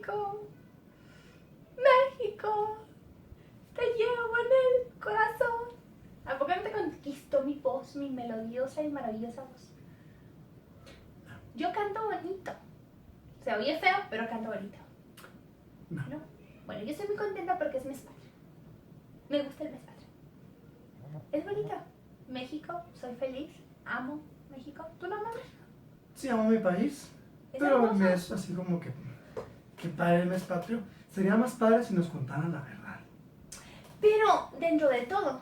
México, México, te llevo en el corazón. ¿A poco no te conquistó mi voz, mi melodiosa y maravillosa voz? Yo canto bonito. Se oye feo, pero canto bonito. No. ¿No? Bueno, yo estoy muy contenta porque es mes patrio. Me gusta el mes patrio. Es bonito. México, soy feliz, amo México. ¿Tú no amas México? Sí, amo mi país, Es pero hermoso. me es así como que padre el mes patrio. Sería más padre si nos contaran la verdad. Pero dentro de todo,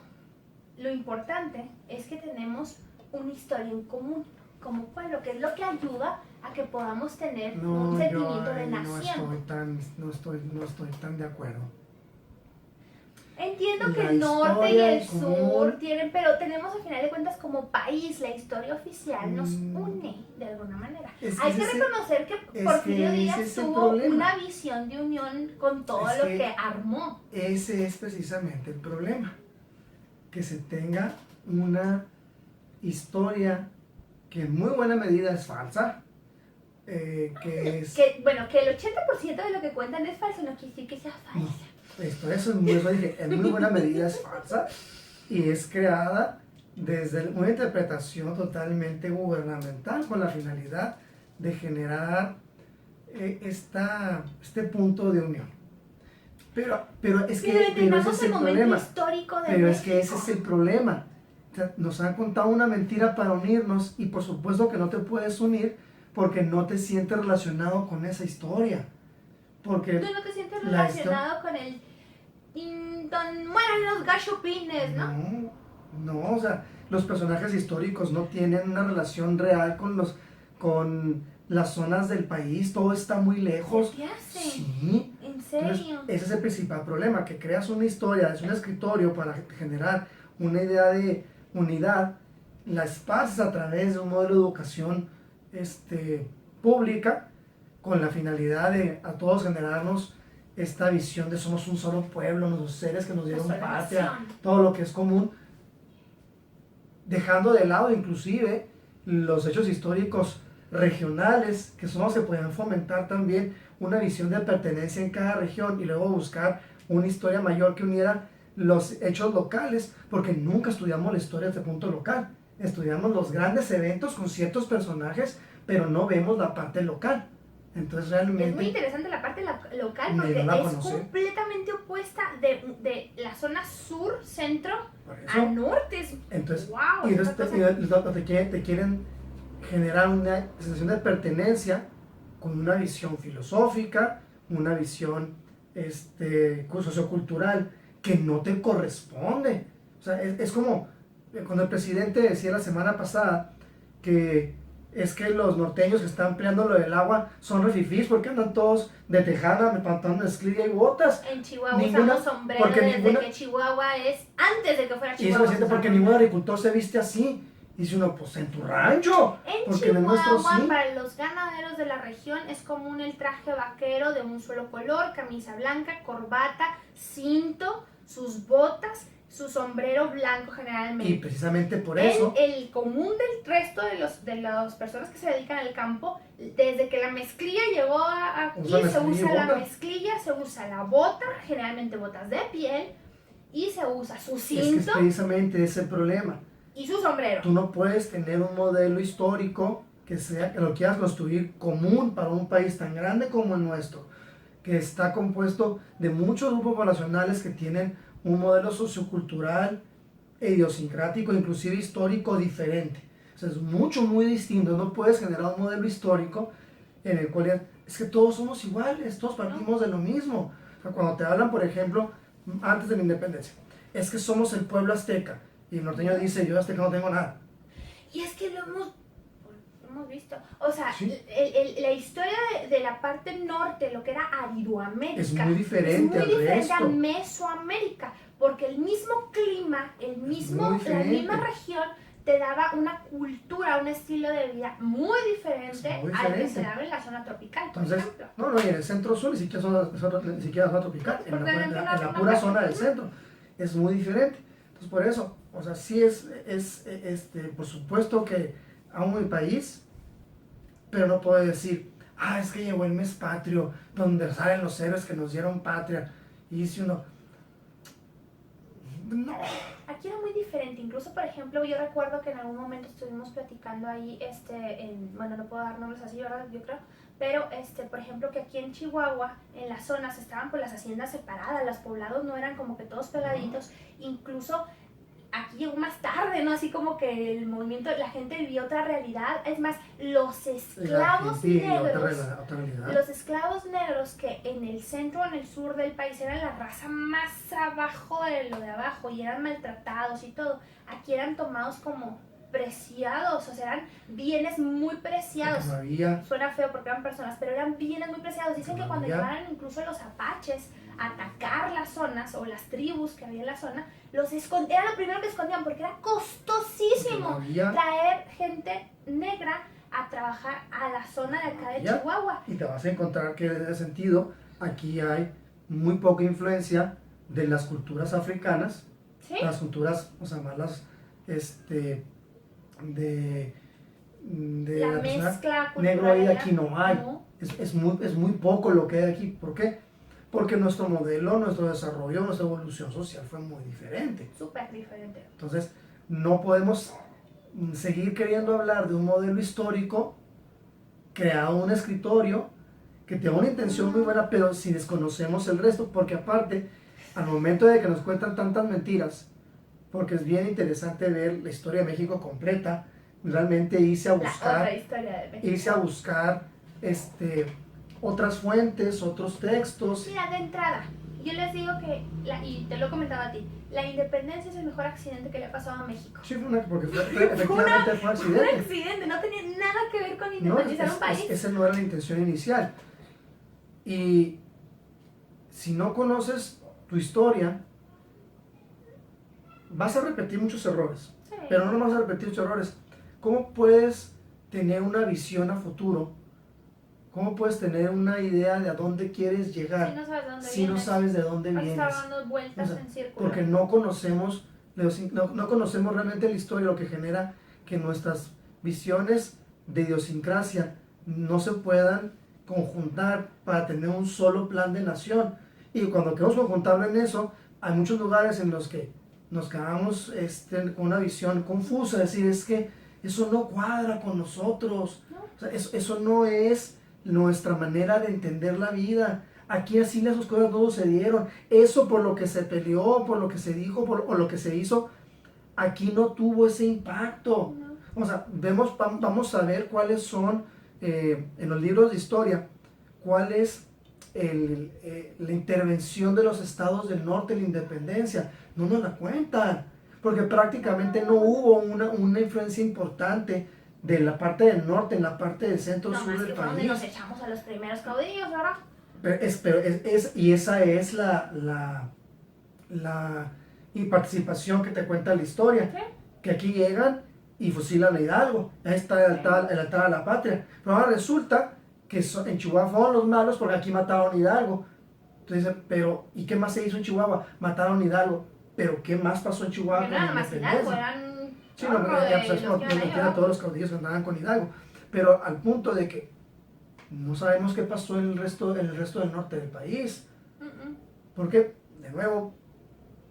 lo importante es que tenemos una historia en común como pueblo, que es lo que ayuda a que podamos tener un sentimiento de ahí nación. no estoy tan de acuerdo. Entiendo que La el norte y historia el en sur común. tienen, pero tenemos al final de cuentas como país, la historia oficial nos Mm. une de alguna manera. Es que Hay ese que es el- reconocer que es Porfirio que Díaz ese es el tuvo problema. una visión de unión con todo Es lo que- que armó. Ese es precisamente el problema. Que se tenga una historia que en muy buena medida es falsa. Que es... Que, bueno, que el 80% de lo que cuentan es falso, no quiere decir que sea falso. Eso dije, en muy buena medida es falsa y es creada desde una interpretación totalmente gubernamental con la finalidad de generar este punto de unión. Pero es que Pero ese entendamos es el el momento problema. histórico de Pero es México. que ese es el problema. O sea, nos han contado una mentira para unirnos y por supuesto que no te puedes unir porque no te sientes relacionado con esa historia. Porque Tú no te sientes la relacionado con el don mueran los gachupines, ¿no? No, o sea, los personajes históricos no tienen una relación real con las zonas del país, todo está muy lejos. ¿Qué hace? Sí. ¿En Entonces, serio? ese es el principal problema, que creas una historia, es un escritorio para generar una idea de unidad, la pasas a través de un modelo de educación pública, con la finalidad de a todos generarnos esta visión de somos un solo pueblo, los seres que nos dieron Una sola patria, nación. todo lo que es común, dejando de lado inclusive los hechos históricos regionales, que son los que podían fomentar también una visión de pertenencia en cada región y luego buscar una historia mayor que uniera los hechos locales, porque nunca estudiamos la historia desde el punto local. Estudiamos los grandes eventos con ciertos personajes, pero no vemos la parte local. Entonces realmente... Es muy interesante la parte local Me porque dio la es conocer. completamente opuesta de la zona sur, centro, Por eso, a norte. Es, entonces, wow, y es entonces una cosa- te quieren generar una sensación de pertenencia con una visión filosófica, una visión sociocultural que no te corresponde. O sea, es como cuando el presidente decía la semana pasada que es que los norteños que están peleando lo del agua son refifís porque andan todos de tejana, de pantalón de mezclilla y botas. En Chihuahua Ninguna- usamos sombrero porque desde ninguna- que Chihuahua es antes de que fuera Y es Chihuahua. reciente porque usamos ningún agricultor se viste así. Dice uno, pues en tu rancho. En Porque en el nuestro Chihuahua, sí. para los ganaderos de la región, es común el traje vaquero de un solo color, camisa blanca, corbata, cinto, sus botas, su sombrero blanco generalmente. Y precisamente por eso, El común del resto de las personas que se dedican al campo, desde que la mezclilla llegó aquí, Usa se mezclilla y usa la bota. mezclilla, se usa la bota, generalmente botas de piel, y se usa su es que es cinto precisamente ese el problema. y su sombrero. Tú no puedes tener un modelo histórico que lo quieras construir común para un país tan grande como el nuestro, que está compuesto de muchos grupos poblacionales que tienen un modelo sociocultural e idiosincrático, inclusive histórico diferente. O sea, es muy distinto. No puedes generar un modelo histórico en el cual es que todos somos iguales, todos partimos de lo mismo. O sea, cuando te hablan, por ejemplo, antes de la independencia, es que somos el pueblo azteca, y el norteño dice, yo azteca no tengo nada. Y es que lo hemos visto. O sea, Sí. la historia de la parte norte, lo que era Aridoamérica, Es muy diferente es al muy diferente a resto. Mesoamérica, porque el mismo clima, muy la diferente. misma región te daba una cultura, un estilo de vida muy diferente, Es muy al que diferente. se daba en la zona tropical, por Entonces, ejemplo. no, y en el centro sur ni siquiera zona tropical, en Porque la, no en tiene la una pura parte. zona del centro, es muy diferente. Entonces, por eso, o sea, sí por supuesto que amo mi país, pero no puedo decir, es que llegó el mes patrio, donde salen los héroes que nos dieron patria. Y dice uno, no. Aquí era muy diferente, incluso por ejemplo yo recuerdo que en algún momento estuvimos platicando ahí, bueno, no puedo dar nombres así, ¿verdad? Yo creo, pero por ejemplo que aquí en Chihuahua, en las zonas estaban pues las haciendas separadas, los poblados no eran como que todos pegaditos, incluso aquí llegó más tarde, ¿no? Así como que el movimiento, la gente vivió otra realidad, es más, los esclavos negros, los esclavos negros que en el centro o en el sur del país eran la raza más abajo de lo de abajo y eran maltratados y todo, aquí eran tomados como preciados, o sea, eran bienes muy preciados. Suena feo porque eran personas, pero eran bienes muy preciados. Dicen que cuando llegaron incluso los apaches a atacar las zonas o las tribus que había en la zona, era lo primero que escondían porque era costosísimo traer gente negra a trabajar a la zona de acá de Chihuahua. Y te vas a encontrar que en ese sentido aquí hay muy poca influencia de las culturas africanas, ¿sí? Las culturas, o sea, más las de la mezcla negro ahí aquí no hay. No. Es muy poco lo que hay aquí. ¿Por qué? Porque nuestro modelo, nuestro desarrollo, nuestra evolución social fue muy diferente. Súper diferente. Entonces, no podemos seguir queriendo hablar de un modelo histórico creado en un escritorio que tenga una intención muy buena, pero si desconocemos el resto, porque aparte, al momento de que nos cuentan tantas mentiras, porque es bien interesante ver la historia de México completa, realmente irse a buscar otras fuentes, otros textos. Mira, de entrada, yo les digo que, y te lo comentaba a ti, la independencia es el mejor accidente que le ha pasado a México. Sí, porque efectivamente fue un accidente. Fue un accidente, no tenía nada que ver con independizar un país. Esa no era la intención inicial. Y si no conoces tu historia, vas a repetir muchos errores, sí. Pero no vas a repetir muchos errores. ¿Cómo puedes tener una visión a futuro? ¿Cómo puedes tener una idea de a dónde quieres llegar si no sabes de dónde vienes? Vas a estar dando vueltas en círculo. Porque no conocemos realmente la historia, lo que genera que nuestras visiones de idiosincrasia no se puedan conjuntar para tener un solo plan de nación. Y cuando queremos conjuntarlo en eso, hay muchos lugares en los que nos quedamos con una visión confusa, decir, es que eso no cuadra con nosotros, ¿no? O sea, eso no es nuestra manera de entender la vida. Aquí así las cosas no sucedieron. Eso por lo que se peleó, por lo que se dijo, o lo que se hizo, aquí no tuvo ese impacto. No. O sea, vamos a ver cuáles son, en los libros de historia, cuál es la intervención de los estados del norte en la independencia. No nos la cuentan, porque prácticamente no hubo una influencia importante de la parte del norte en la parte del centro-sur del país. Donde nos echamos a los primeros caudillos, ¿verdad? Y esa es la participación que te cuenta la historia. ¿Sí? Que aquí llegan y fusilan a Hidalgo. Ahí está el altar a la patria. Pero ahora resulta que en Chihuahua fueron los malos porque aquí mataron a Hidalgo. Entonces, pero ¿y qué más se hizo en Chihuahua? Mataron a Hidalgo. Pero ¿qué más pasó en Chihuahua? No nada más Hidalgo, eran... Sí, todos los caudillos que andaban con Hidalgo. Pero al punto de que no sabemos qué pasó en el resto del norte del país. ¿Por qué? De nuevo,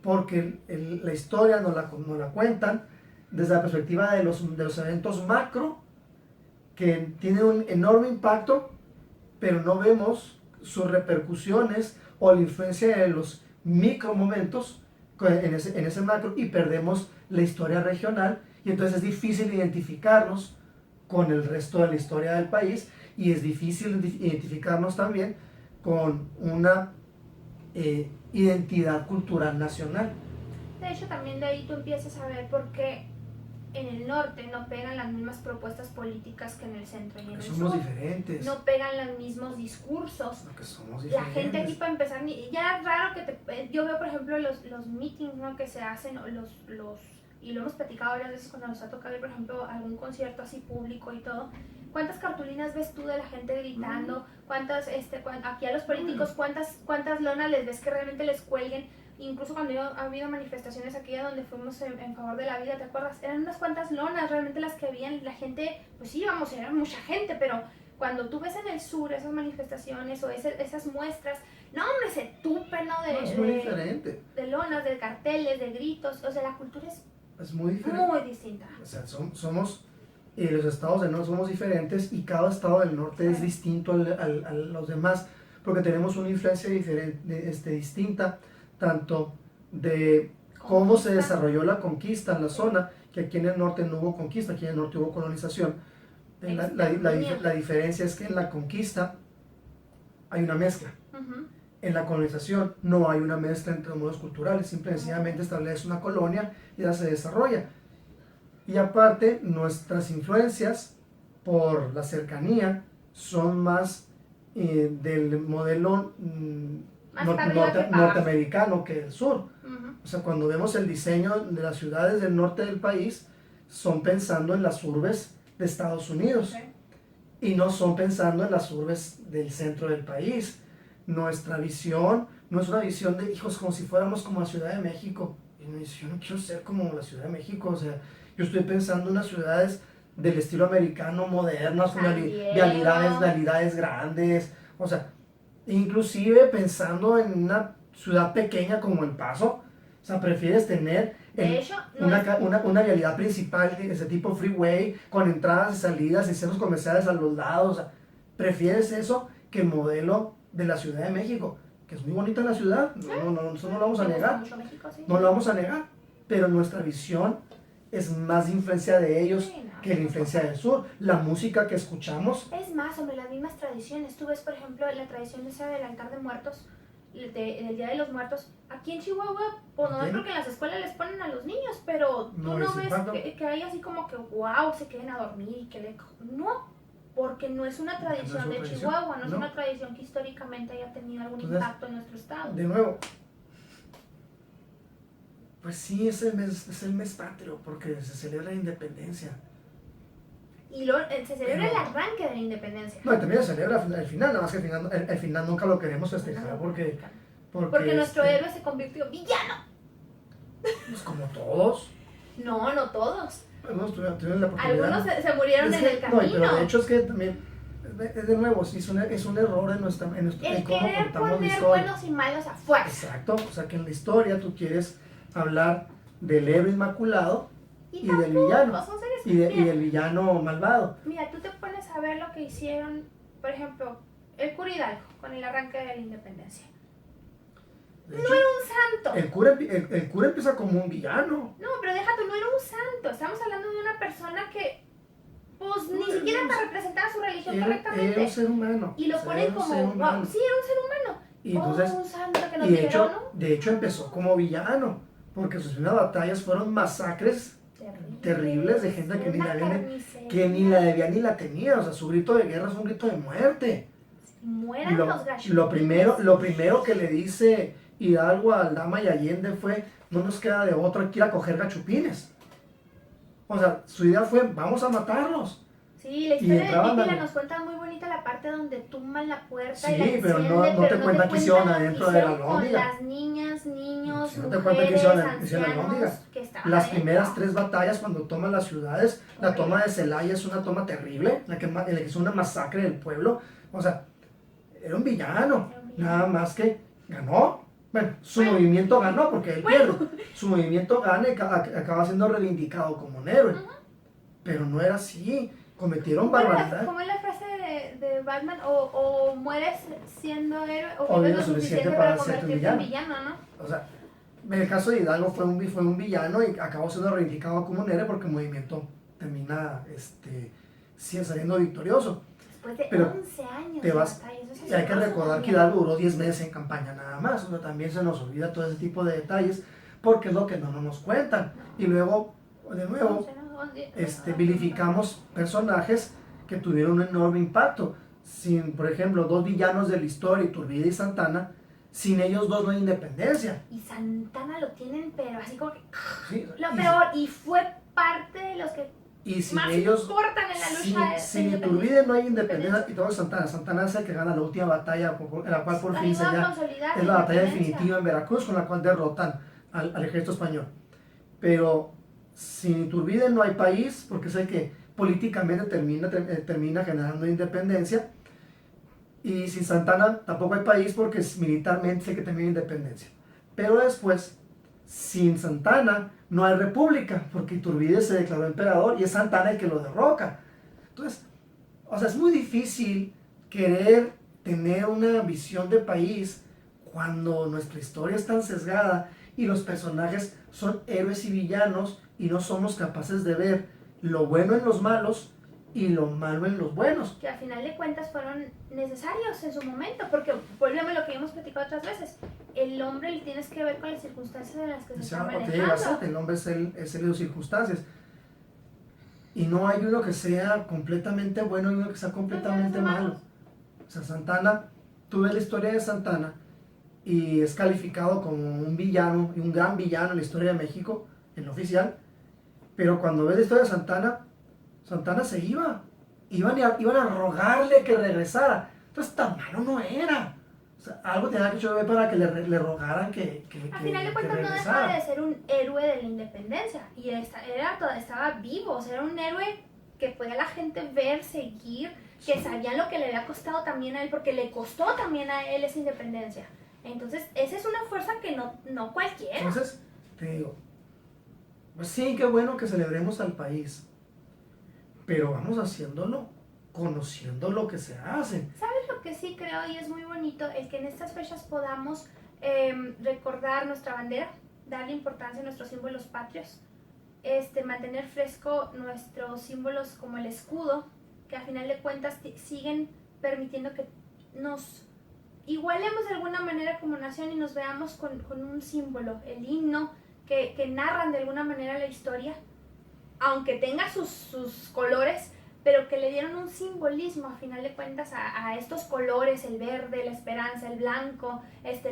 porque la historia nos la cuentan desde la perspectiva de los eventos macro, que tienen un enorme impacto, pero no vemos sus repercusiones o la influencia de los micro momentos en ese macro, y perdemos la historia regional, y entonces es difícil identificarnos con el resto de la historia del país, y es difícil identificarnos también con una identidad cultural nacional. De hecho, también de ahí tú empiezas a ver por qué en el norte no pegan las mismas propuestas políticas que en el centro y en el sur. Somos diferentes. No pegan los mismos discursos. Porque somos diferentes. La gente aquí, para empezar, ya es raro que yo veo, por ejemplo, los meetings, ¿no?, que se hacen, y lo hemos platicado varias veces cuando nos ha tocado ir, por ejemplo, algún concierto así público y todo. ¿Cuántas cartulinas ves tú de la gente gritando? ¿Cuántas, aquí a los políticos, cuántas lonas les ves que realmente les cuelguen? Incluso cuando ha habido manifestaciones aquí donde fuimos en favor de la vida, ¿te acuerdas? Eran unas cuantas lonas realmente las que habían, la gente, pues sí, era mucha gente, pero Cuando tú ves en el sur esas manifestaciones o esas muestras, no hombre, se tupen, ¿no? No, es muy diferente. De lonas, de carteles, de gritos, o sea, la cultura Es muy diferente. muy distinta. O sea, somos, los estados del norte somos diferentes y cada estado del norte es distinto a los demás porque tenemos una influencia diferente, distinta, tanto de cómo se desarrolló la conquista en la zona, que aquí en el norte no hubo conquista, aquí en el norte hubo colonización. La diferencia es que en la conquista hay una mezcla. En la colonización no hay una mezcla entre modos culturales, simple y sencillamente establece una colonia y ya se desarrolla. Y aparte, nuestras influencias por la cercanía son más del modelo norteamericano que el sur. O sea, cuando vemos el diseño de las ciudades del norte del país, son pensando en las urbes de Estados Unidos y no son pensando en las urbes del centro del país. Nuestra visión no es una visión de hijos como si fuéramos como la Ciudad de México. Y me dice, yo no quiero ser como la Ciudad de México, o sea, yo estoy pensando en las ciudades del estilo americano, modernas, con vialidades grandes, o sea, inclusive pensando en una ciudad pequeña como El Paso, o sea, prefieres tener una vialidad principal de ese tipo freeway, con entradas y salidas y centros comerciales a los lados, o sea, prefieres eso que el modelo de la Ciudad de México, que es muy bonita la ciudad, eso no lo vamos a negar, no lo vamos a negar, pero nuestra visión es más de influencia de ellos que la influencia del sur. La música que escuchamos es más sobre las mismas tradiciones. Tú ves, por ejemplo, la tradición esa del altar de muertos, del Día de los Muertos. Aquí en Chihuahua, pues no es porque en las escuelas les ponen a los niños, pero tú no ves que hay así como que, wow, se queden a dormir y que no, porque no es una tradición de Chihuahua, no es una tradición que históricamente haya tenido algún impacto en nuestro estado. De nuevo, pues sí, es el mes patrio, porque se celebra la independencia. Y se celebra el arranque de la independencia. No, y también se celebra el final, nada más que el final nunca lo queremos festejar porque nuestro héroe se convirtió en villano. Pues como todos. No todos. Bueno, tuvieron la oportunidad. Algunos se murieron en el camino. No, pero de hecho es que también, de nuevo, sí, es un error en cómo el querer contamos la poner historia. buenos y malos a fuerza. Exacto, o sea que en la historia tú quieres hablar del héroe inmaculado y del villano y del villano malvado. Mira, tú te pones a ver lo que hicieron, por ejemplo, el cura Hidalgo con el arranque de la independencia. De hecho, no era un santo. El cura empieza como un villano. No, pero déjate, no era un santo. Estamos hablando de una persona que pues ni siquiera representaba su religión correctamente. Era un ser humano. Y lo ponen como, wow, sí, era un ser humano. Y entonces, un santo que nos dieron, ¿no? De hecho empezó como villano, porque sus primeras batallas fueron masacres terribles de gente que ni la debía ni la tenía. O sea, su grito de guerra es un grito de muerte. Mueran los gachupines. Lo primero que le dice Hidalgo a Aldama y Allende fue, no nos queda de otro que ir a coger gachupines. O sea, su idea fue, vamos a matarlos. Sí, la historia de Pípila nos cuenta muy bonita la parte donde tumban la puerta sí, y la encienden, pero no te cuentan que hicieron adentro de la con lóndiga. las niñas, niños, Sí, no mujeres, te cuentan que hicieron la lóndiga. Las adentro. primeras 3 batallas cuando toman las ciudades, la toma de Celaya es una toma terrible, en la que es una masacre del pueblo. O sea, era un villano, nada más que ganó. Bueno, su movimiento ganó porque él pierde. Su movimiento gana y acaba siendo reivindicado como un héroe. Pero no era así. Cometieron barbaridad. ¿Cómo es la frase de Batman? O mueres siendo héroe o vives lo suficiente para convertirte en villano, ¿no? O sea, en el caso de Hidalgo fue un villano y acabó siendo reivindicado como un héroe porque el movimiento termina saliendo victorioso. Después de pero 11 años te vas, de batallas, y hay que recordar que Hidalgo duró 10 meses en campaña nada más. O sea, también se nos olvida todo ese tipo de detalles porque es lo que no nos cuentan. Y luego, de nuevo, vilificamos personajes que tuvieron un enorme impacto. Sin, por ejemplo, 2 villanos de la historia, Iturbide y Santana, sin ellos 2 no hay independencia. Y Santana lo tienen, pero así como que sí, lo peor, y fue parte de los que más importan en la lucha sin Iturbide no hay independencia, y todo es Santana es el que gana la última batalla, en la cual por fin es la batalla definitiva en Veracruz, con la cual derrotan al ejército español. Pero sin Iturbide no hay país, porque es el que políticamente termina generando independencia. Y sin Santana tampoco hay país porque militarmente sé que termina independencia. Pero después, sin Santana no hay república porque Iturbide se declaró emperador y es Santana el que lo derroca. Entonces, o sea, es muy difícil querer tener una visión de país cuando nuestra historia es tan sesgada y los personajes son héroes y villanos y no somos capaces de ver lo bueno en los malos y lo malo en los buenos. Que al final de cuentas fueron necesarios en su momento, porque volvemos a lo que hemos platicado otras veces, el hombre le tienes que ver con las circunstancias en las que se está manejando. El hombre es el de sus circunstancias. Y no hay uno que sea completamente bueno y uno que sea completamente malo. O sea, Santana, tú ves la historia de Santana y es calificado como un villano y un gran villano en la historia de México, en lo oficial, pero cuando ves la historia de Santana se iban a rogarle que regresara. Entonces tan malo no era. O sea, algo tenía que ver para que le rogaran que Al final de cuentas no dejaba de ser un héroe de la independencia y estaba vivo, o sea, era un héroe que podía la gente ver, seguir, que sabían lo que le había costado también a él, porque le costó también a él esa independencia. Entonces, esa es una fuerza que no cualquiera. Entonces, te digo, pues sí, qué bueno que celebremos al país, pero vamos haciéndolo, conociendo lo que se hace. ¿Sabes lo que sí creo y es muy bonito? El que en estas fechas podamos recordar nuestra bandera, darle importancia a nuestros símbolos patrios, mantener fresco nuestros símbolos como el escudo, que a final de cuentas siguen permitiendo que nos igualemos de alguna manera como nación y nos veamos con un símbolo, el himno, que narran de alguna manera la historia, aunque tenga sus colores, pero que le dieron un simbolismo a final de cuentas a estos colores, el verde, la esperanza, el blanco,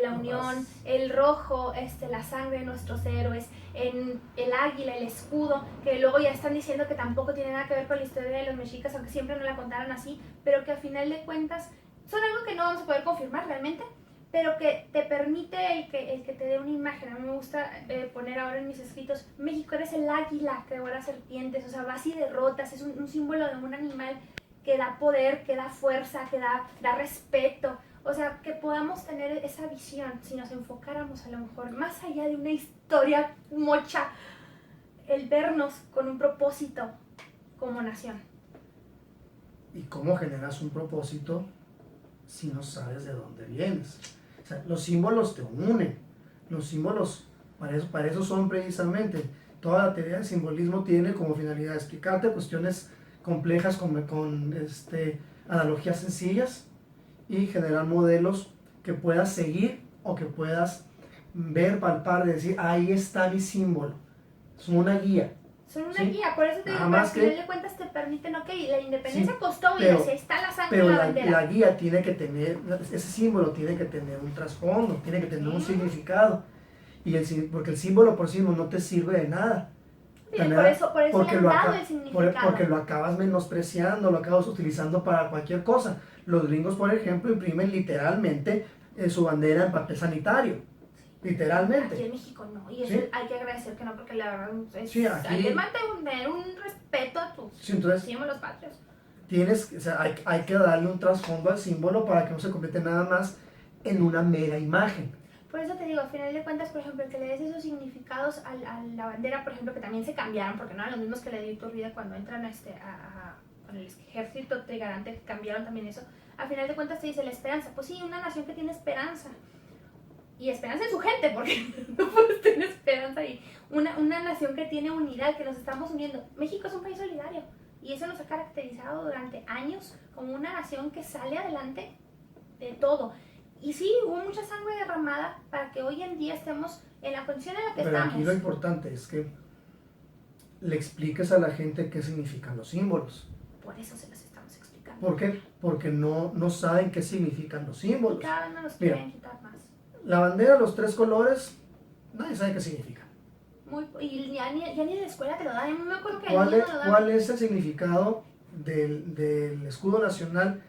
la unión, el rojo, la sangre de nuestros héroes, en el águila, el escudo, que luego ya están diciendo que tampoco tiene nada que ver con la historia de los mexicas, aunque siempre nos la contaron así, pero que a final de cuentas son algo que no vamos a poder confirmar realmente, pero que te permite el que te dé una imagen. A mí me gusta poner ahora en mis escritos, México eres el águila que devora serpientes, o sea, vas y derrotas, es un símbolo de un animal que da poder, que da fuerza, que da respeto, o sea, que podamos tener esa visión, si nos enfocáramos a lo mejor más allá de una historia mocha, el vernos con un propósito como nación. ¿Y cómo generas un propósito si no sabes de dónde vienes? O sea, los símbolos te unen, los símbolos para eso son precisamente. Toda la teoría del simbolismo tiene como finalidad explicarte cuestiones complejas con analogías sencillas y generar modelos que puedas seguir o que puedas ver, palpar, de decir, ahí está mi símbolo. Es una guía. Son una guía, por eso te digo, Más que al final de cuentas te permiten, ok, la independencia costó, pero, y está la sangre pero en la bandera. la guía tiene que tener, ese símbolo tiene que tener un trasfondo, tiene que tener un significado. Porque el símbolo por sí mismo no te sirve de nada. Sí, por eso le han dado el significado. Porque lo acabas menospreciando, lo acabas utilizando para cualquier cosa. Los gringos, por ejemplo, imprimen literalmente su bandera en papel sanitario. Literalmente. Aquí en México no, y eso hay que agradecer que no, porque la verdad hay que mantener un respeto a tus símbolos patrios. Hay que darle un trasfondo al símbolo para que no se convierta nada más en una mera imagen. Por eso te digo, al final de cuentas, por ejemplo, que le des esos significados a la bandera, por ejemplo, que también se cambiaron, porque no eran los mismos que le dio Iturbide cuando entran con el ejército trigarante, que cambiaron también eso. Al final de cuentas te dice la esperanza. Pues sí, una nación que tiene esperanza. Y esperanza en su gente, porque no puedes tener esperanza ahí. Una nación que tiene unidad, que nos estamos uniendo. México es un país solidario. Y eso nos ha caracterizado durante años como una nación que sale adelante de todo. Y sí, hubo mucha sangre derramada para que hoy en día estemos en la condición en la que estamos. Pero aquí lo importante es que le expliques a la gente qué significan los símbolos. Por eso se los estamos explicando. ¿Por qué? Porque no saben qué significan los símbolos. Y cada vez nos los quieren quitar más. La bandera, los 3 colores, nadie sabe qué significan. Y ya ni en la escuela te lo dan. No me acuerdo que ¿Cuál es el significado del escudo nacional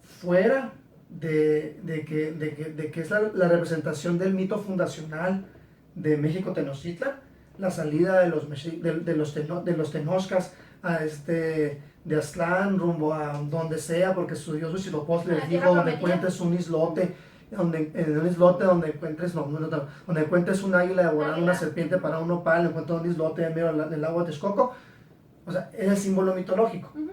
fuera de que es la representación del mito fundacional de México Tenochtitlan, la salida de los tenochcas de Aztlán rumbo a donde sea, porque su Dios Huitzilopochtli les La dijo, tierra donde prometida. encuentres un islote, en un islote donde encuentres, donde encuentres un águila devorando una Águila. serpiente para un nopal, encuentras un islote en medio del lago de Texcoco. O sea, es el símbolo mitológico. Ujú.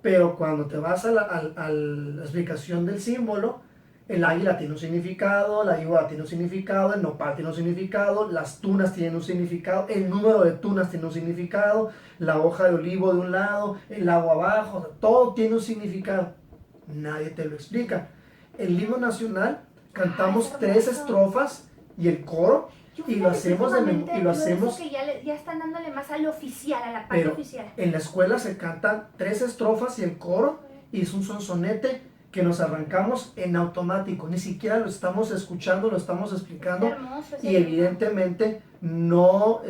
Pero cuando te vas a la explicación del símbolo, el águila tiene un significado, la víbora tiene un significado, el nopal tiene un significado, las tunas tienen un significado, el número de tunas tiene un significado, la hoja de olivo de un lado, el agua abajo, o sea, todo tiene un significado. Nadie te lo explica. El himno nacional cantamos es 3 hermoso. estrofas y el coro, Yo y lo fíjate que hacemos últimamente y lo veo eso hacemos. que ya están dándole más al oficial, a la parte Pero oficial. en la escuela se cantan 3 estrofas y el coro, y es un sonsonete que nos arrancamos en automático, ni siquiera lo estamos escuchando, lo estamos explicando, Está hermoso ese y himno. evidentemente no,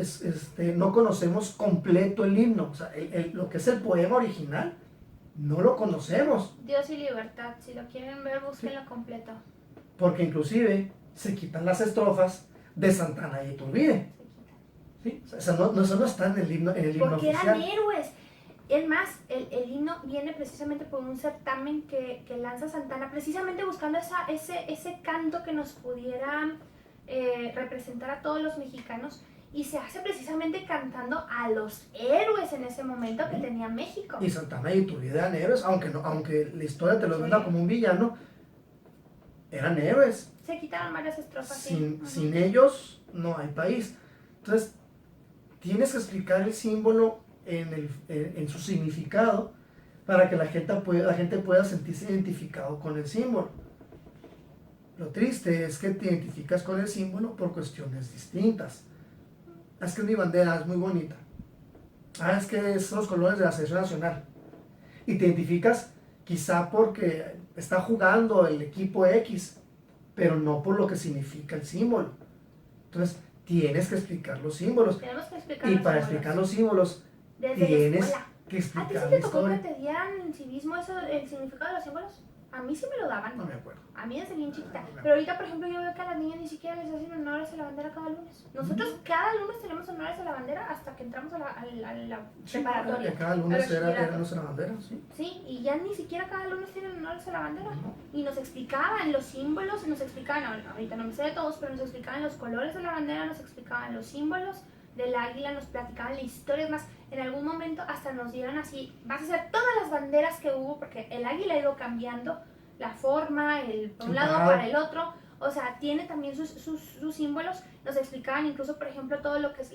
no conocemos completo el himno, o sea, lo que es el poema original, no lo conocemos, Dios y libertad, si lo quieren ver, búsquenlo completo. porque inclusive se quitan las estrofas de Santana y Iturbide, Se quita. ¿sí? O sea, eso no está en el himno Porque oficial. eran héroes. Es más, el himno viene precisamente por un certamen que lanza Santana, precisamente buscando ese canto que nos pudiera representar a todos los mexicanos, y se hace precisamente cantando a los héroes en ese momento que tenía México. Y Santana y Iturbide eran héroes, aunque la historia te los venda como un villano, eran héroes. Se quitaron varias estrofas. Sin ellos no hay país. Entonces, tienes que explicar el símbolo en su significado para que la gente pueda sentirse identificado con el símbolo. Lo triste es que te identificas con el símbolo por cuestiones distintas. Es que mi bandera es muy bonita. Es que son los colores de la selección nacional. Y te identificas quizá porque está jugando el equipo X, pero no por lo que significa el símbolo. Entonces, tienes que explicar los símbolos. Tenemos que explicar Y los para símbolos. explicar los símbolos, Desde tienes la escuela. que ¿A ti explicar sí la te tocó que historia. te dieran en civismo el significado de los símbolos? A mí sí me lo daban. No me acuerdo. A mí desde bien chiquita. No. Pero ahorita, por ejemplo, yo veo que a las niñas ni siquiera les hacen honores a la bandera cada lunes. Nosotros cada lunes tenemos honores a la bandera hasta que entramos a la Sí, preparatoria. cada lunes a era bachillerato. nuestra bandera, sí. Sí, y ya ni siquiera cada lunes tienen honores a la bandera. No. Y nos explicaban los símbolos, nos explicaban, ahorita no me sé de todos, pero nos explicaban los colores de la bandera, nos explicaban los símbolos del águila, nos platicaban la historia. Es más, en algún momento hasta nos dieron así, vas a hacer todas las banderas que hubo, porque el águila ha ido cambiando la forma, por un lado para el otro, o sea, tiene también sus símbolos. Nos explicaban incluso, por ejemplo, todo lo que es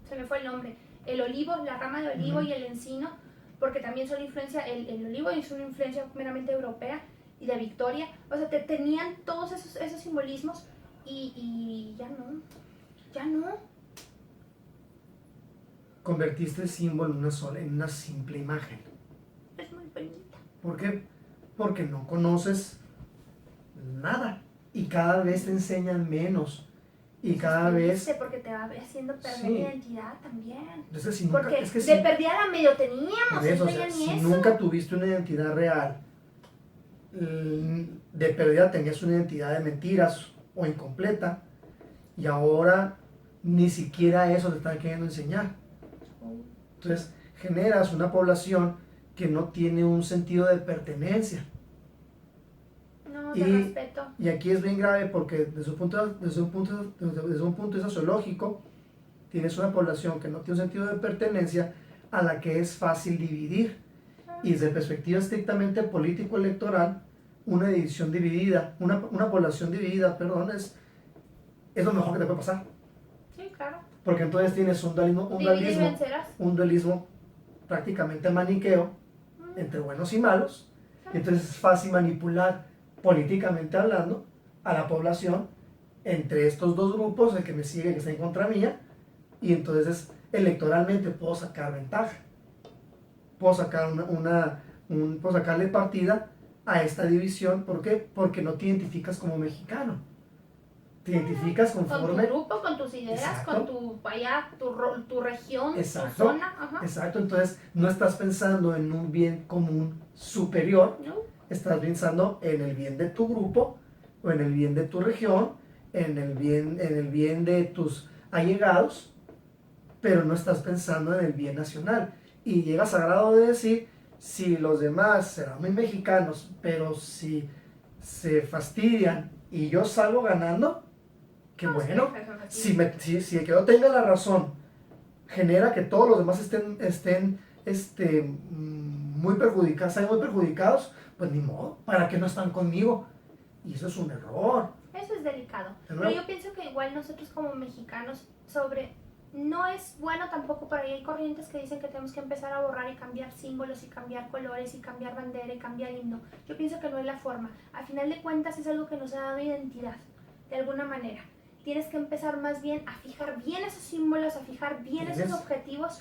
se me fue el nombre, el olivo, la rama de olivo y el encino, porque también son influencia, el olivo es una influencia meramente europea y de Victoria, o sea, tenían todos esos simbolismos y ya no. Convertiste el símbolo en una simple imagen. Es muy bonita. ¿Por qué? Porque no conoces nada y cada vez te enseñan menos y cada vez. Porque te va haciendo perder Sí. identidad también. Entonces, si nunca, Porque es que de si, perdida la medio teníamos, por eso, o eso sea, ya ni si eso. nunca tuviste una identidad real, de perdida tenías una identidad de mentiras o incompleta, y ahora ni siquiera eso te están queriendo enseñar. Entonces generas una población que no tiene un sentido de pertenencia. No, Y- de respeto. Y aquí es bien grave porque desde un punto de vista sociológico, tienes una población que no tiene un sentido de pertenencia a la que es fácil dividir. Y desde perspectiva estrictamente político-electoral, una división dividida, una población dividida, perdón, es lo mejor que te puede pasar. Sí, claro. Porque entonces tienes un Divide y vencerás. dualismo prácticamente maniqueo entre buenos y malos, y entonces es fácil manipular políticamente hablando a la población entre estos dos grupos, el que me sigue y el que está en contra mía, y entonces electoralmente puedo sacar ventaja, puedo sacar puedo sacarle partida a esta división. ¿Por qué? Porque no te identificas como mexicano, te identificas Con tu conforme. grupo, con tus ideas, Exacto. con tu región, Exacto. tu zona. Ajá. Exacto, entonces no estás pensando en un bien común superior, ¿No? estás pensando en el bien de tu grupo, o en el bien de tu región, en el bien de tus allegados, pero no estás pensando en el bien nacional. Y llegas a grado de decir, si los demás serán muy mexicanos, pero si se fastidian y yo salgo ganando, qué No, bueno. sí, Si el que yo tenga la razón genera que todos los demás estén muy perjudicados, sean muy perjudicados, pues ni modo, ¿para qué no están conmigo? Y eso es un error. eso es delicado. ¿De Pero nuevo? yo pienso que igual nosotros como mexicanos no es bueno tampoco, por ahí hay corrientes que dicen que tenemos que empezar a borrar y cambiar símbolos y cambiar colores y cambiar bandera y cambiar himno. Yo pienso que no es la forma. A final de cuentas es algo que nos ha dado identidad, de alguna manera. Tienes que empezar más bien a fijar bien esos símbolos, a fijar bien esos objetivos,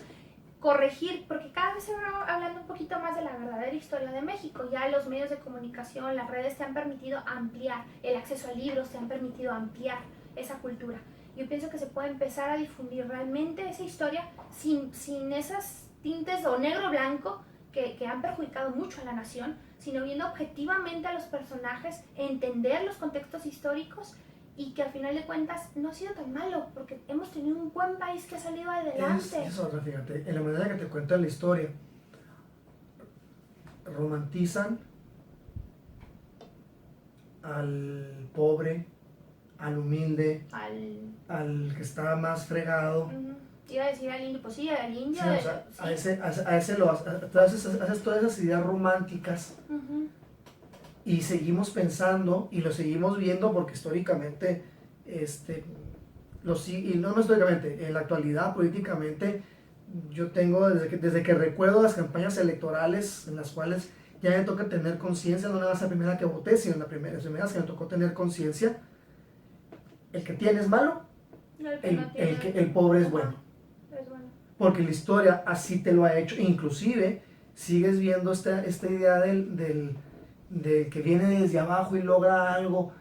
corregir, porque cada vez se va hablando un poquito más de la verdadera historia de México. Ya los medios de comunicación, las redes te han permitido ampliar, el acceso a libros te han permitido ampliar esa cultura. Yo pienso que se puede empezar a difundir realmente esa historia sin esas tintes o negro-blanco que han perjudicado mucho a la nación, sino viendo objetivamente a los personajes, entender los contextos históricos y que al final de cuentas no ha sido tan malo, porque hemos tenido un buen país que ha salido adelante. Es otra, fíjate, en la manera que te cuentan la historia, romantizan al pobre, al humilde, al que está más fregado. Iba a decir al indio, pues sí, al indio. Sí, o sea, haces todas esas ideas románticas y seguimos pensando y lo seguimos viendo porque históricamente, y no históricamente, en la actualidad políticamente, yo tengo desde que recuerdo las campañas electorales en las cuales ya me toca tener conciencia, no nada más la primera que voté, sino las primeras que me tocó tener conciencia, el que tiene es malo, el pobre es bueno. Porque la historia así te lo ha hecho. Inclusive sigues viendo esta idea del que viene desde abajo y logra algo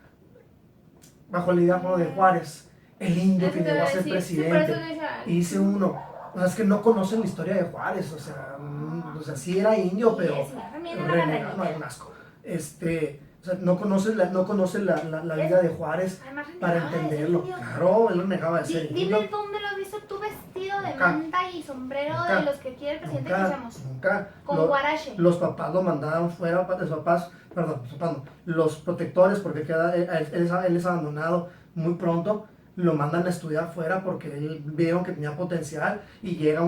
bajo la idea de Juárez, el indio que llegó a ser presidente. Y dice uno, o sea, es que no conocen la historia de Juárez, o sea, sí era indio, pero renegado, no, un asco. O sea, no conoces la vida de Juárez para entenderlo. Claro, él lo negaba de ser indio. Dime dónde lo has visto tú vestido de manta y sombrero de los que quiere el presidente que seamos. Nunca. Con guarache. Los papás lo mandaron fuera, los protectores, porque él es abandonado muy pronto, lo mandan a estudiar fuera porque él vieron que tenía potencial y llega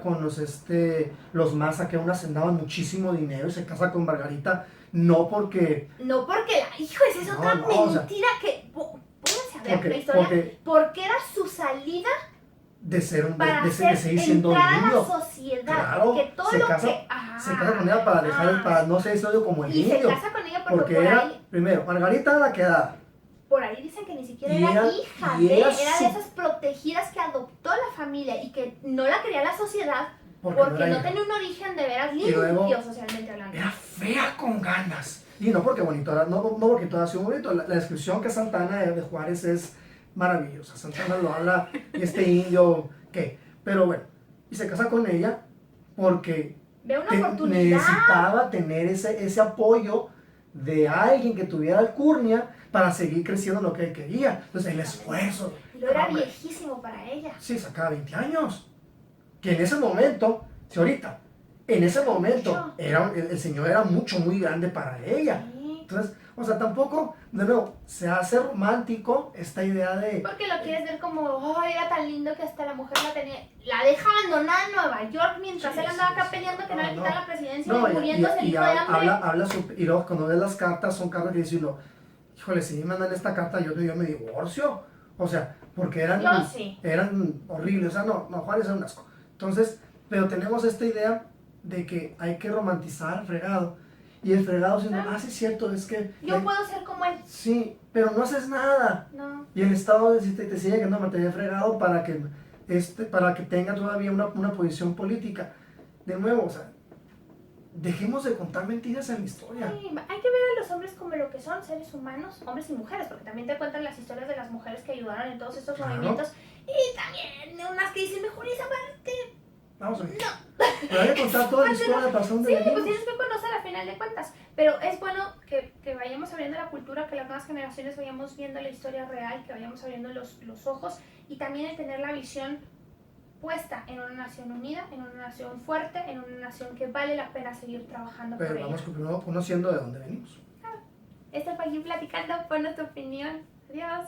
con los Maza, que un hacendado de muchísimo dinero y se casa con Margarita. No porque hijo, esa es otra mentira que... Pónganse a ver la historia. Porque era su salida de para seguir siendo niño. A la sociedad. Claro, que todo se casa con ella para no ser historia como el niño. Y se casa con ella porque era, primero, Margarita era la que da. Por ahí dicen que ni siquiera era hija era de esas protegidas que adoptó la familia y que no la quería la sociedad. Porque no tenía un origen de veras limpio socialmente hablando. Era fea con ganas. Y no porque bonito, no porque todo ha sido bonito. La descripción que Santana de Juárez es maravillosa. Santana lo habla, y indio, ¿qué? Pero bueno, y se casa con ella porque necesitaba tener ese apoyo de alguien que tuviera alcurnia para seguir creciendo lo que él quería. Entonces el esfuerzo. Pero era viejísimo para ella. Sí, sacaba 20 años. Que en ese momento, en ese momento, el señor era muy grande para ella. Sí. Entonces, o sea, tampoco, de nuevo, se hace romántico esta idea de... Porque lo quieres ver como, era tan lindo que hasta la mujer la deja abandonada en Nueva York mientras él andaba acá peleando que no le quitara la presidencia y muriéndose el hijo de hambre. Y luego cuando ves las cartas, son cartas que dicen, híjole, si me mandan esta carta, yo me divorcio. O sea, porque eran horribles. O sea, no, Juárez era un asco. Entonces, pero tenemos esta idea de que hay que romantizar al fregado. Y el fregado diciendo, sí es cierto, es que... Yo puedo ser como él. Sí, pero no haces nada. No. Y el Estado te sigue dando materia de fregado para que tenga todavía una posición política. De nuevo, o sea, dejemos de contar mentiras en la historia. Sí, hay que ver a los hombres como lo que son, seres humanos, hombres y mujeres, porque también te cuentan las historias de las mujeres que ayudaron en todos estos movimientos. Y también unas que dicen, mejor esa parte. Vamos a ver. No. Pero hay que contar toda la historia de pasón de pues tienes que conocer a final de cuentas. Pero es bueno que vayamos abriendo la cultura, que las nuevas generaciones vayamos viendo la historia real, que vayamos abriendo los ojos y también el tener la visión puesta en una nación unida, en una nación fuerte, en una nación que vale la pena seguir trabajando por Pero ella. vamos primero conociendo de dónde venimos. Esto fue aquí platicando, ponos tu opinión. Adiós.